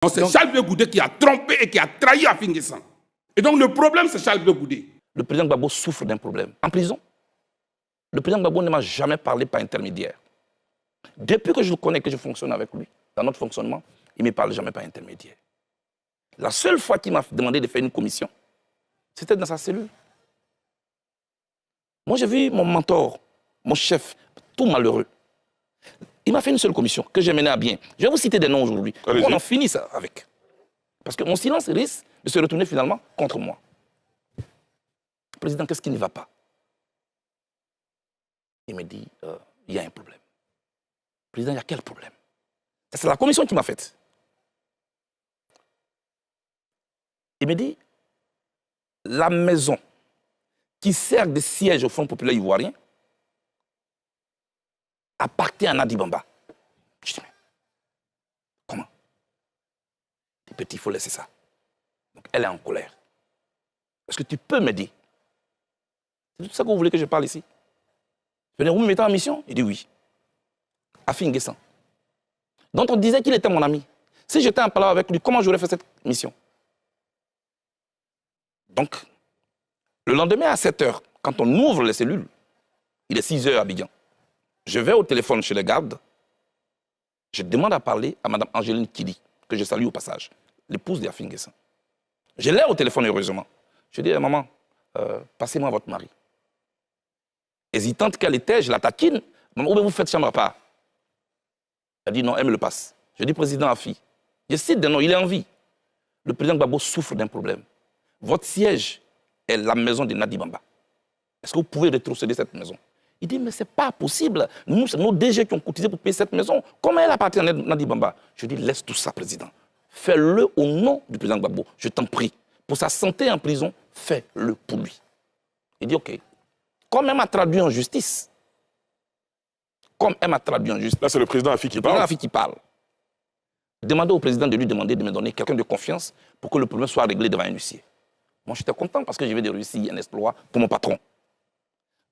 C'est Charles Blé Goudé qui a trompé et qui a trahi Afin Guessan. Et donc le problème, c'est Charles Blé Goudé. Le président Gbagbo souffre d'un problème. En prison, le président Gbagbo ne m'a jamais parlé par intermédiaire. Depuis que je le connais, que je fonctionne avec lui, dans notre fonctionnement, il ne me parle jamais par intermédiaire. La seule fois qu'il m'a demandé de faire une commission, c'était dans sa cellule. Moi, j'ai vu mon mentor, mon chef, tout malheureux. Il m'a fait une seule commission que j'ai menée à bien. Je vais vous citer des noms aujourd'hui. On en finit ça avec. Parce que mon silence risque de se retourner finalement contre moi. Président, qu'est-ce qui ne va pas? Il me dit, il y a un problème. Président, il y a quel problème? C'est la commission qui m'a faite. Il me dit, la maison qui sert de siège au Front populaire ivoirien appartient à Nadi Bamba. Je dis, mais comment? Il dit, petit, il faut laisser ça. Donc elle est en colère. Est-ce que tu peux me dire? C'est tout ça que vous voulez que je parle ici? Venez, vous me mettez en mission? Il dit oui. Afin Guessan, dont on disait qu'il était mon ami. Si j'étais en parlant avec lui, comment j'aurais fait cette mission? Donc, le lendemain à 7 h, quand on ouvre les cellules, il est 6 h à Abidjan. Je vais au téléphone chez les gardes. Je demande à parler à Mme Angéline Kili, que je salue au passage, l'épouse d'Afin Guessan. Je l'ai au téléphone, heureusement. Je dis, maman, passez-moi votre mari. Hésitante qu'elle était, je la taquine. Maman, où vous faites chambre à part? Elle dit non, elle me le passe. Je dis, président Afi, je cite des noms, il est en vie. Le président Gbagbo souffre d'un problème. Votre siège est la maison de Nadi Bamba. Est-ce que vous pouvez rétrocéder cette maison? Il dit, mais ce n'est pas possible. Nous, c'est nos DG qui ont cotisé pour payer cette maison. Comment elle appartient à Nadi Bamba? Je dis, laisse tout ça, président. Fais-le au nom du président Gbagbo. Je t'en prie. Pour sa santé en prison, fais-le pour lui. Il dit, OK. Comme elle m'a traduit en justice, là, c'est le président Afi qui parle. Le président Afi qui parle. Demandez au président de lui demander de me donner quelqu'un de confiance pour que le problème soit réglé devant un huissier. Moi, j'étais content parce que je vais de réussir un exploit pour mon patron.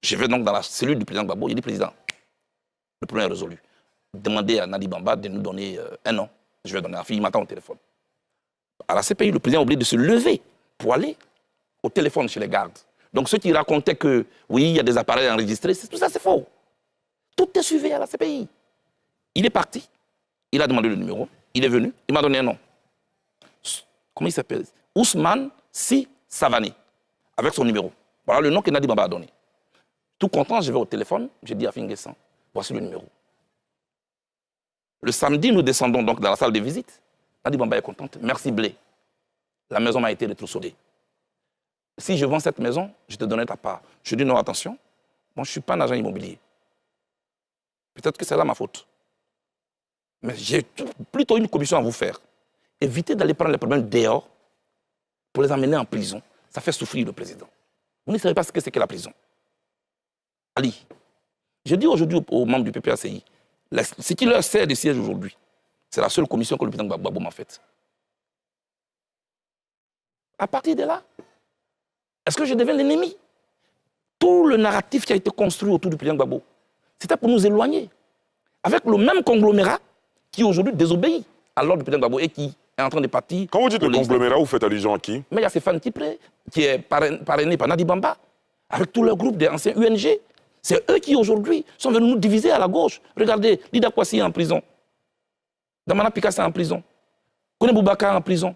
Je vais donc dans la cellule du président Gbagbo. Il dit, président, le problème est résolu. Demandez à Nadi Bamba de nous donner un nom. Je vais donner à Afi, il m'attend au téléphone. À la CPI, le président a oublié de se lever pour aller au téléphone chez les gardes. Donc ceux qui racontaient que, oui, il y a des appareils enregistrés, tout ça c'est faux. Tout est suivi à la CPI. Il est parti, il a demandé le numéro, il est venu, il m'a donné un nom. Comment il s'appelle? Ousmane Si Savani, avec son numéro. Voilà le nom que Nadi Bamba a donné. Tout content, je vais au téléphone, je dis à Afin Guessan, voici le numéro. Le samedi, nous descendons donc dans la salle de visite. Nadi Bamba est contente, merci Blé. La maison m'a été rétrocédée. Si je vends cette maison, je te donnerai ta part. Je dis non, attention, moi je ne suis pas un agent immobilier. Peut-être que c'est là ma faute. Mais j'ai plutôt une commission à vous faire. Évitez d'aller prendre les problèmes dehors pour les amener en prison. Ça fait souffrir le président. Vous ne savez pas ce que c'est que la prison. Ali, je dis aujourd'hui aux membres du PPACI, ce qui leur sert de siège aujourd'hui, c'est la seule commission que le président Gbagbo m'a faite. À partir de là, est-ce que je deviens l'ennemi? Tout le narratif qui a été construit autour du président Gbagbo, c'était pour nous éloigner. Avec le même conglomérat qui aujourd'hui désobéit à l'ordre du président Gbagbo et qui est en train de partir. Quand vous dites le conglomérat, vous faites allusion à qui? Mais il y a Stéphane Tipré, qui est parrainé par Nadi Bamba, avec tout leur groupe des anciens UNG. C'est eux qui aujourd'hui sont venus nous diviser à la gauche. Regardez, Lida Kwasi est en prison. Damana Picasso est en prison. Kone Boubaka est en prison.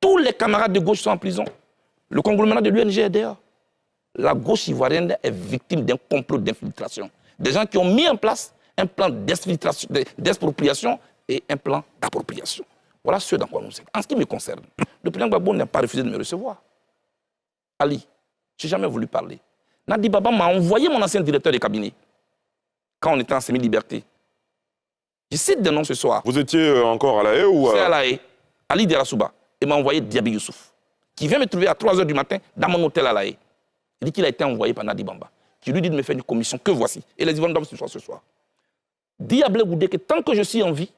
Tous les camarades de gauche sont en prison. Le conglomérat de l'UNG est dehors. La gauche ivoirienne est victime d'un complot d'infiltration. Des gens qui ont mis en place un plan d'expropriation et un plan d'appropriation. Voilà ce dans quoi nous sommes. En ce qui me concerne, le président Gbagbo n'a pas refusé de me recevoir. Ali, je n'ai jamais voulu parler. Nadi Bamba m'a envoyé mon ancien directeur de cabinet quand on était en semi-liberté. Je cite des noms ce soir. Vous étiez encore à La Haye ou C'est à La Haye. Ali Derasouba. Il m'a envoyé Diaby Youssouf, qui vient me trouver à 3 h du matin dans mon hôtel à La Haye. Il dit qu'il a été envoyé par Nadi Bamba, qui lui dit de me faire une commission que voici. Et les Ivoiriens doivent ce soir. Dis à Blé Goudé que tant que je suis en vie,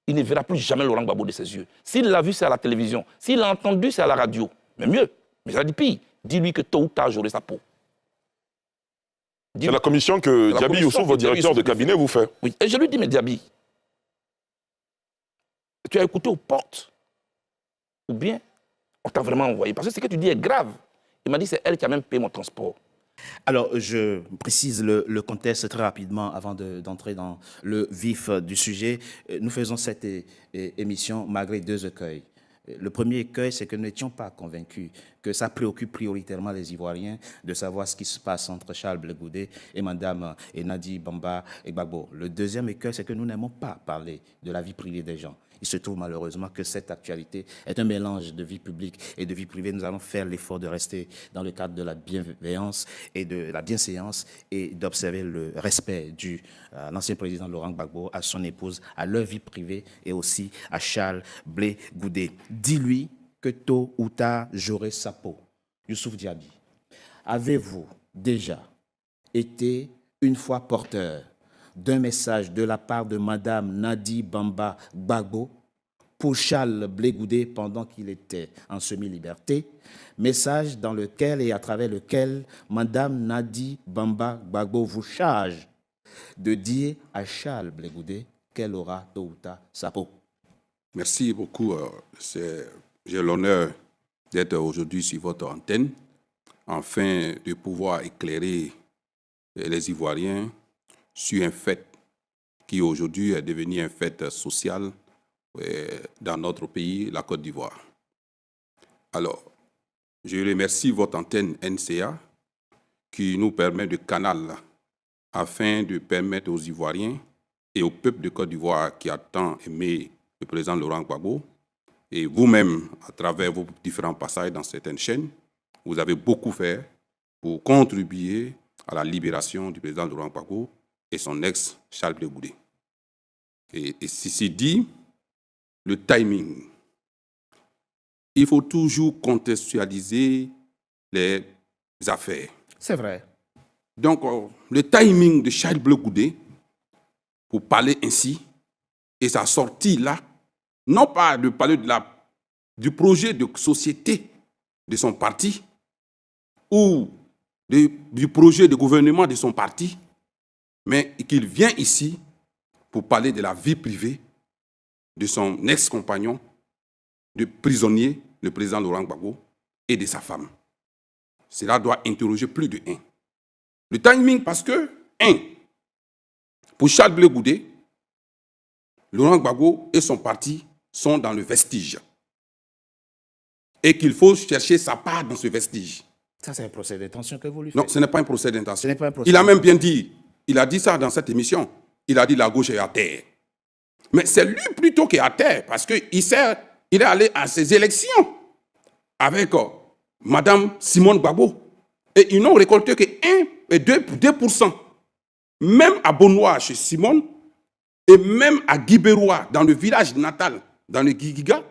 il ne verra plus jamais Laurent Gbagbo de ses yeux. S'il l'a vu, c'est à la télévision. S'il l'a entendu, c'est à la radio. Mais mieux, mais ça dit pire, dis-lui que tôt ou tard, j'aurai sa peau. C'est la commission que Diaby Youssouf, votre directeur de cabinet, vous fait. Oui, et je lui dis, mais Diaby, Tu as écouté aux portes. Ou bien, on t'a vraiment envoyé. Parce que ce que tu dis est grave. Il m'a dit, c'est elle qui a même payé mon transport. Alors, je précise le contexte très rapidement avant d'entrer dans le vif du sujet. Nous faisons cette émission malgré deux écueils. Le premier écueil, c'est que nous n'étions pas convaincus que ça préoccupe prioritairement les Ivoiriens de savoir ce qui se passe entre Charles Blé Goudé et Madame Nadi Bamba Gbagbo. Le deuxième écueil, c'est que nous n'aimons pas parler de la vie privée des gens. Il se trouve malheureusement que cette actualité est un mélange de vie publique et de vie privée. Nous allons faire l'effort de rester dans le cadre de la bienveillance et de la bienséance et d'observer le respect dû à l'ancien président Laurent Gbagbo, à son épouse, à leur vie privée et aussi à Charles Blé Goudé. Dis-lui que tôt ou tard, j'aurai sa peau. Youssouf Diaby, avez-vous déjà été une fois porteur d'un message de la part de Madame Nadi Bamba Gbagbo pour Charles Blé Goudé pendant qu'il était en semi-liberté, message dans lequel et à travers lequel Madame Nadi Bamba Gbagbo vous charge de dire à Charles Blé Goudé qu'elle aura tôt ou tard sa peau. Merci beaucoup. J'ai l'honneur d'être aujourd'hui sur votre antenne afin de pouvoir éclairer les Ivoiriens sur un fait qui aujourd'hui est devenu un fait social dans notre pays, la Côte d'Ivoire. Alors, je remercie votre antenne NCA qui nous permet de canal afin de permettre aux Ivoiriens et au peuple de Côte d'Ivoire qui a tant aimé le président Laurent Gbagbo et vous-même, à travers vos différents passages dans certaines chaînes, vous avez beaucoup fait pour contribuer à la libération du président Laurent Gbagbo et son ex, Charles Blé Goudé. Et ceci dit, le timing. Il faut toujours contextualiser les affaires. C'est vrai. Donc, le timing de Charles Blé Goudé, pour parler ainsi, et sa sortie là, non pas de parler du projet de société de son parti ou du projet de gouvernement de son parti, mais qu'il vient ici pour parler de la vie privée de son ex-compagnon, de prisonnier, le président Laurent Gbagbo, et de sa femme. Cela doit interroger plus de un. Le timing, parce que, pour Charles Blé Goudé, Laurent Gbagbo et son parti sont dans le vestige. Et qu'il faut chercher sa part dans ce vestige. Ça, c'est un procès d'intention que vous lui faites. Non, ce n'est pas un procès d'intention. Ce n'est pas un procès Il a même bien dit, il a dit ça dans cette émission, il a dit la gauche est à terre. Mais c'est lui plutôt qui est à terre, parce qu'il est allé à ces élections avec Madame Simone Gbagbo. Et ils n'ont récolté que 1 et 2%. Même à Bonois, chez Simone, et même à Guibérois, dans le village natal, dans le Guigiga,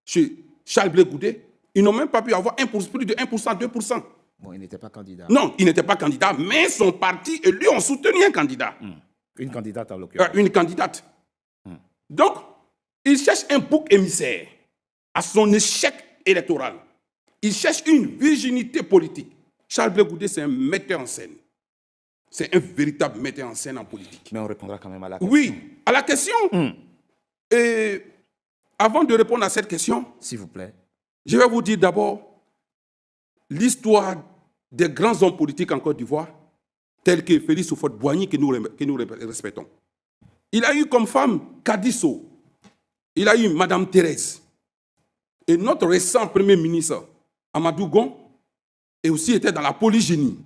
chez Charles Blé Goudé, ils n'ont même pas pu avoir plus de 1%, 2%. Bon, il n'était pas candidat. Non, il n'était pas candidat, mais son parti et lui ont soutenu un candidat. Une candidate en l'occurrence. Une candidate. Donc, il cherche un bouc émissaire à son échec électoral. Il cherche une virginité politique. Charles Blé Goudé, c'est un metteur en scène. C'est un véritable metteur en scène en politique. Mais on répondra quand même à la question. Oui, à la question. Et avant de répondre à cette question, s'il vous plaît, je vais vous dire d'abord l'histoire des grands hommes politiques en Côte d'Ivoire, tels que Félix Houphouët-Boigny, que nous respectons. Il a eu comme femme Kadisso, il a eu Madame Thérèse. Et notre récent Premier ministre, Amadou Gon, et aussi était dans la polygénie.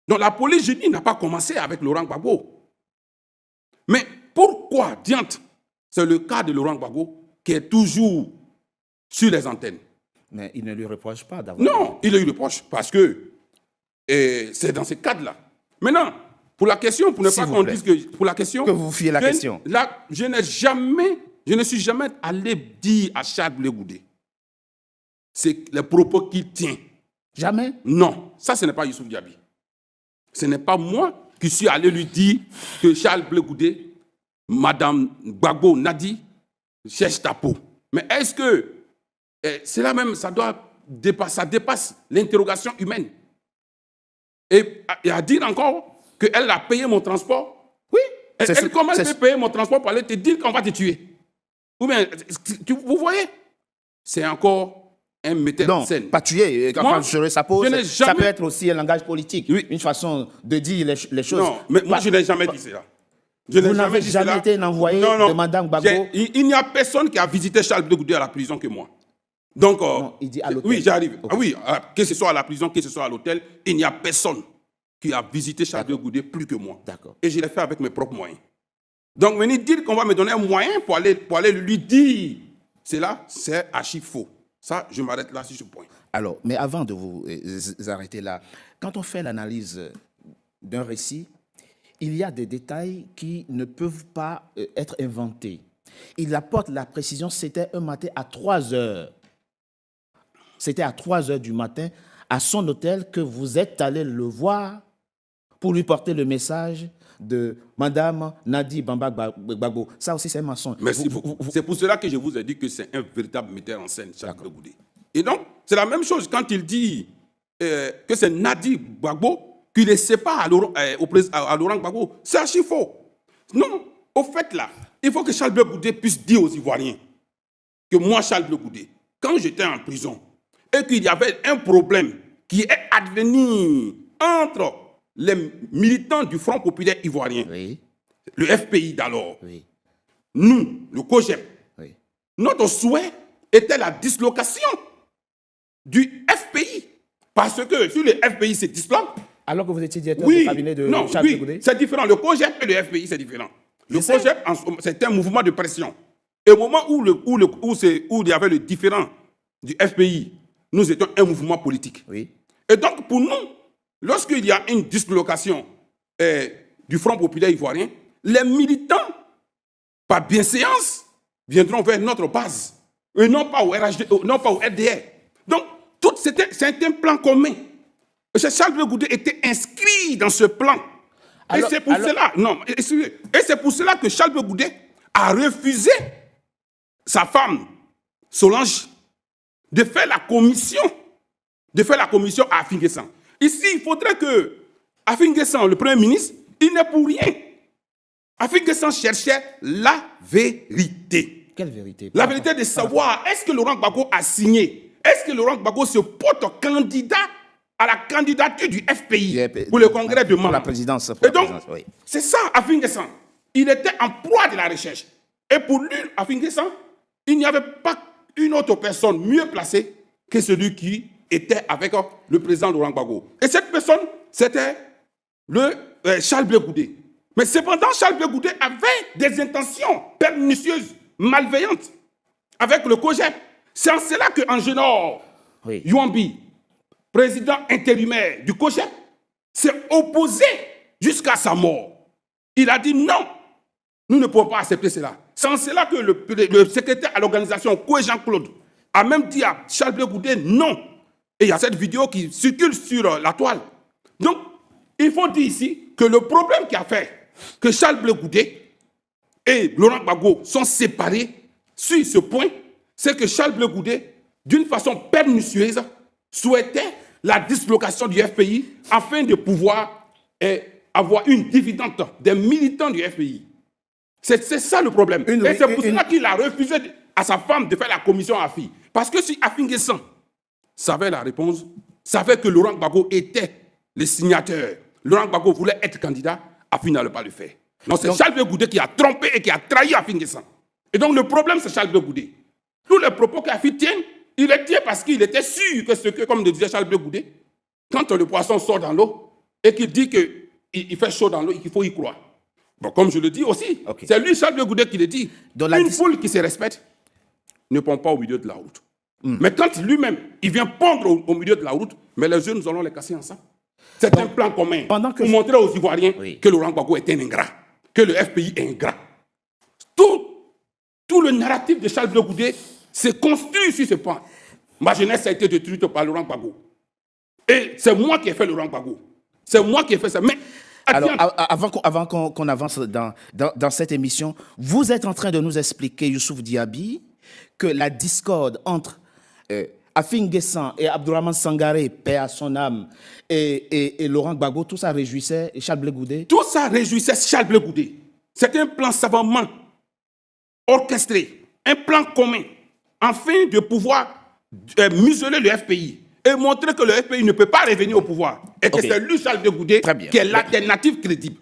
Donc la polygénie n'a pas commencé avec Laurent Gbagbo. Mais pourquoi, diante, c'est le cas de Laurent Gbagbo qui est toujours sur les antennes? Mais il ne lui reproche pas d'avoir... Non, il lui reproche parce que c'est dans ce cadre-là. Maintenant, pour la question, pour ne pas qu'on dise que... Pour la question... Que vous fiez la question. Je ne suis jamais allé dire à Charles Blé Goudé. C'est les propos qu'il tient. Jamais? Non, ça ce n'est pas Youssouf Diaby. Ce n'est pas moi qui suis allé lui dire que Charles Blé Goudé, Madame Gbagbo Nadi, cherche ta peau. Mais est-ce que cela même, ça dépasse l'interrogation humaine? Et à dire encore qu'elle a payé mon transport? Oui. Comment elle peut payer mon transport pour aller te dire qu'on va te tuer? Ou bien, vous voyez, c'est encore un metteur en Non, scène. pas tuer. Moi, Ça peut jamais- être aussi un langage politique, Oui. une façon de dire les choses. Non, mais moi, je n'ai jamais dit cela. Je n'ai Vous n'avez dit jamais cela. été un envoyé de Mme Gbagbo? Il n'y a personne qui a visité Charles Blé Goudé à la prison que moi. Donc, Non, il dit à l'hôtel. oui, j'arrive. Ok. Ah oui, que ce soit à la prison, que ce soit à l'hôtel, il n'y a personne qui a visité Charles Blé Goudé plus que moi. D'accord. Et je l'ai fait avec mes propres moyens. Donc, venir dire qu'on va me donner un moyen pour aller lui dire, c'est archi faux. Ça, je m'arrête là sur ce point. Alors, mais avant de vous arrêter là, quand on fait l'analyse d'un récit, il y a des détails qui ne peuvent pas être inventés. Il apporte la précision, c'était un matin à 3 heures. C'était à 3 heures du matin, à son hôtel, que vous êtes allé le voir pour lui porter le message de Madame Nadi Bamba Gbagbo. Ça aussi, c'est un mensonge. Merci beaucoup. C'est pour cela que je vous ai dit que c'est un véritable metteur en scène, Charles Blé Goudé. Et donc, c'est la même chose quand il dit que c'est Nadi Gbagbo qui les sépare à Laurent Gbagbo. C'est archi faux. Non, au fait là, il faut que Charles Blé Goudé puisse dire aux Ivoiriens que moi, Charles Blé Goudé, quand j'étais en prison et qu'il y avait un problème qui est advenu entre les militants du Front populaire ivoirien, Oui, le FPI d'alors, oui, nous, le COGEP, oui. notre souhait était la dislocation du FPI. Parce que si le FPI se disloque, Alors que vous étiez directeur oui, du cabinet de non, Charles oui, Goudé? c'est différent. Le COGEP et le FPI, c'est différent. Le Je sais. COGEP, c'est un mouvement de pression. Et au moment où il y avait le différent du FPI, nous étions un mouvement politique. Oui. Et donc, pour nous, lorsqu'il y a une dislocation du Front populaire ivoirien, les militants, par bienséance, viendront vers notre base, et non pas au RDR. Donc, c'est un plan commun. Et Charles Blé Goudé était inscrit dans ce plan. Alors- et c'est pour cela, non, excusez, et c'est pour cela que Charles Blé Goudé a refusé sa femme, Solange, de faire la commission à Afin Guessan. Ici, il faudrait que Afin Guessan, le Premier ministre, il n'est pour rien. Afin Guessan cherchait la vérité. Quelle vérité? La vérité de savoir, est-ce que Laurent Gbagbo a signé? Est-ce que Laurent Gbagbo se porte candidat à la candidature du FPI pour le congrès de Pour la Mans? présidence. Et donc, oui. c'est ça, Afin Guessan. Il était en proie de la recherche. Et pour lui, Afin Guessan, il n'y avait pas une autre personne mieux placée que celui qui était avec le président Laurent Gbagbo. Et cette personne, c'était Charles Blé Goudé. Mais cependant, Charles Blé Goudé avait des intentions pernicieuses, malveillantes, avec le COGEP. C'est en cela qu'Angenor Oui. Youambi, président intérimaire du COGEP, s'est opposé jusqu'à sa mort. Il a dit non, nous ne pouvons pas accepter cela. C'est en cela que le secrétaire à l'organisation, Koué Jean-Claude, a même dit à Charles Blé Goudé non. Et il y a cette vidéo qui circule sur la toile. Donc, il faut dire ici que le problème qui a fait que Charles Blé Goudé et Laurent Gbagbo sont séparés sur ce point, c'est que Charles Blé Goudé, d'une façon pernicieuse, souhaitait la dislocation du FPI afin de pouvoir avoir une dividende des militants du FPI. C'est ça le problème. Et c'est pour cela qu'il a refusé à sa femme de faire la commission à Afi. Parce que si Afin Guessan savait la réponse, savait que Laurent Gbagbo était le signateur, Laurent Gbagbo voulait être candidat, Afi n'allait pas le faire. Non, c'est Charles Blé Goudé qui a trompé et qui a trahi Afin Guessan. Et donc le problème, c'est Charles Blé Goudé. Tous les propos qu'Afi tient, il les tient parce qu'il était sûr que comme le disait Charles Blé Goudé, quand le poisson sort dans l'eau et qu'il dit qu'il fait chaud dans l'eau, il faut y croire. Bon, comme je le dis aussi, c'est lui, Charles Blé Goudé, qui le dit. Une foule qui se respecte ne pond pas au milieu de la route. Mais quand lui-même, il vient pondre au milieu de la route, mais les jeunes, nous allons les casser ensemble. C'est un plan commun pour montrer aux Ivoiriens que Laurent Gbagbo est un ingrat, que le FPI est ingrat. Tout le narratif de Charles Blé Goudé se construit sur ce point. Ma jeunesse a été détruite par Laurent Gbagbo. Et c'est moi qui ai fait Laurent Gbagbo. C'est moi qui ai fait ça. Mais alors, avant qu'on avance dans cette émission, vous êtes en train de nous expliquer, Youssouf Diaby, que la discorde entre Afin Guessan et Abdourahmane Sangaré, paix à son âme, et Laurent Gbagbo, tout ça réjouissait Charles Blé Goudé? Tout ça réjouissait Charles Blé Goudé. C'était un plan savamment orchestré un plan commun afin de pouvoir museler le FPI et montrer que le FPI ne peut pas revenir au pouvoir et que Ok. c'est lui, Charles de Goudé, Très bien. qui est l'alternative crédible.